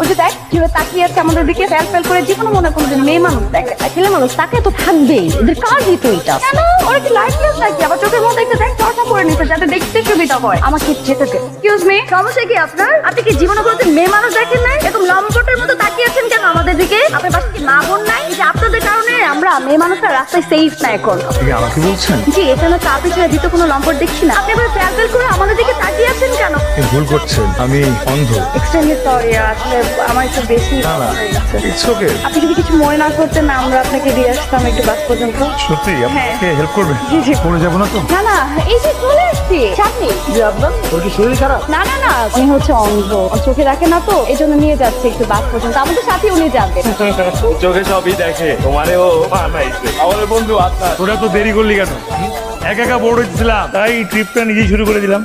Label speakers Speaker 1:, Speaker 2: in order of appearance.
Speaker 1: ওই যে দেখ কিভাবে তাকিয়ে আছে আমাদের দিকে, ফেল ফেল করে, যে কোনো মনে করো যে মেয়ে মানুষ দেখে, ছেলে মানুষ তাকে তো থাকবেই, ওদের কাজই তো এটা। কেন ওরা কি লাইটলেস নাকি? আবার চোখের মধ্যে একটা দেখ চর্চা করে নিতে যাতে দেখতে সুবিধা হয়। আমাকে যেতে দে। এক্সকিউজ মি, সমস্যা কি আপনার? আপনি কি জীবনে কোনোদিন মেয়ে মানুষ দেখেন নাই? এরকম লম্পটের মতো তাকিয়েছেন কেন আমাদের দিকে? আপনার পাশে কি মা বোন নাই? এই যে আপনাদের কারণে আমরা মেয়ে মানুষরা রাস্তায় সেফ না এখন।
Speaker 2: আপনি আমাকে বলছেন?
Speaker 1: জি, এখানে তো আপনি ছাড়া দ্বিতীয় কোনো লম্পট দেখছি না। আপনি আবার ফেল ফেল করে আমাদের দিকে তাকিয়ে আছেন কেন?
Speaker 2: আপনি ভুল করছেন, আমি অন্ধ।
Speaker 1: এক্সট্রিমলি সরি, আসলে আমার একটু বেশি
Speaker 2: না না,
Speaker 1: হয়ে গেছে।
Speaker 2: It's okay.
Speaker 1: আপনি যদি কিছু মনে না করতেন না, আমরা আপনাকে দিয়ে আসতাম একটু বাস পর্যন্ত।
Speaker 2: সত্যি
Speaker 1: হ্যাঁ।
Speaker 2: আপনাকে হেল্প করবে?
Speaker 1: জি, জি।
Speaker 2: পড়ে যাবো না তো?
Speaker 1: না না, এই যে চলে আসছি সামনে।
Speaker 2: তোর কি শরীর খারাপ?
Speaker 1: না না না, উনি হচ্ছে অন্ধ, ওর চোখে দেখে না তো, এই জন্য নিয়ে যাচ্ছে একটু বাস পর্যন্ত। আমাদের সাথে উনি যাবে।
Speaker 3: চোখে সবই দেখে, তোমারেও বানাইছে আমাদের বন্ধু আপনার।
Speaker 2: তোরা তো দেরি করলি কেন? একা একা বোর্ড হচ্ছিলাম, তাই ট্রিপটা নিজেই শুরু করে দিলাম।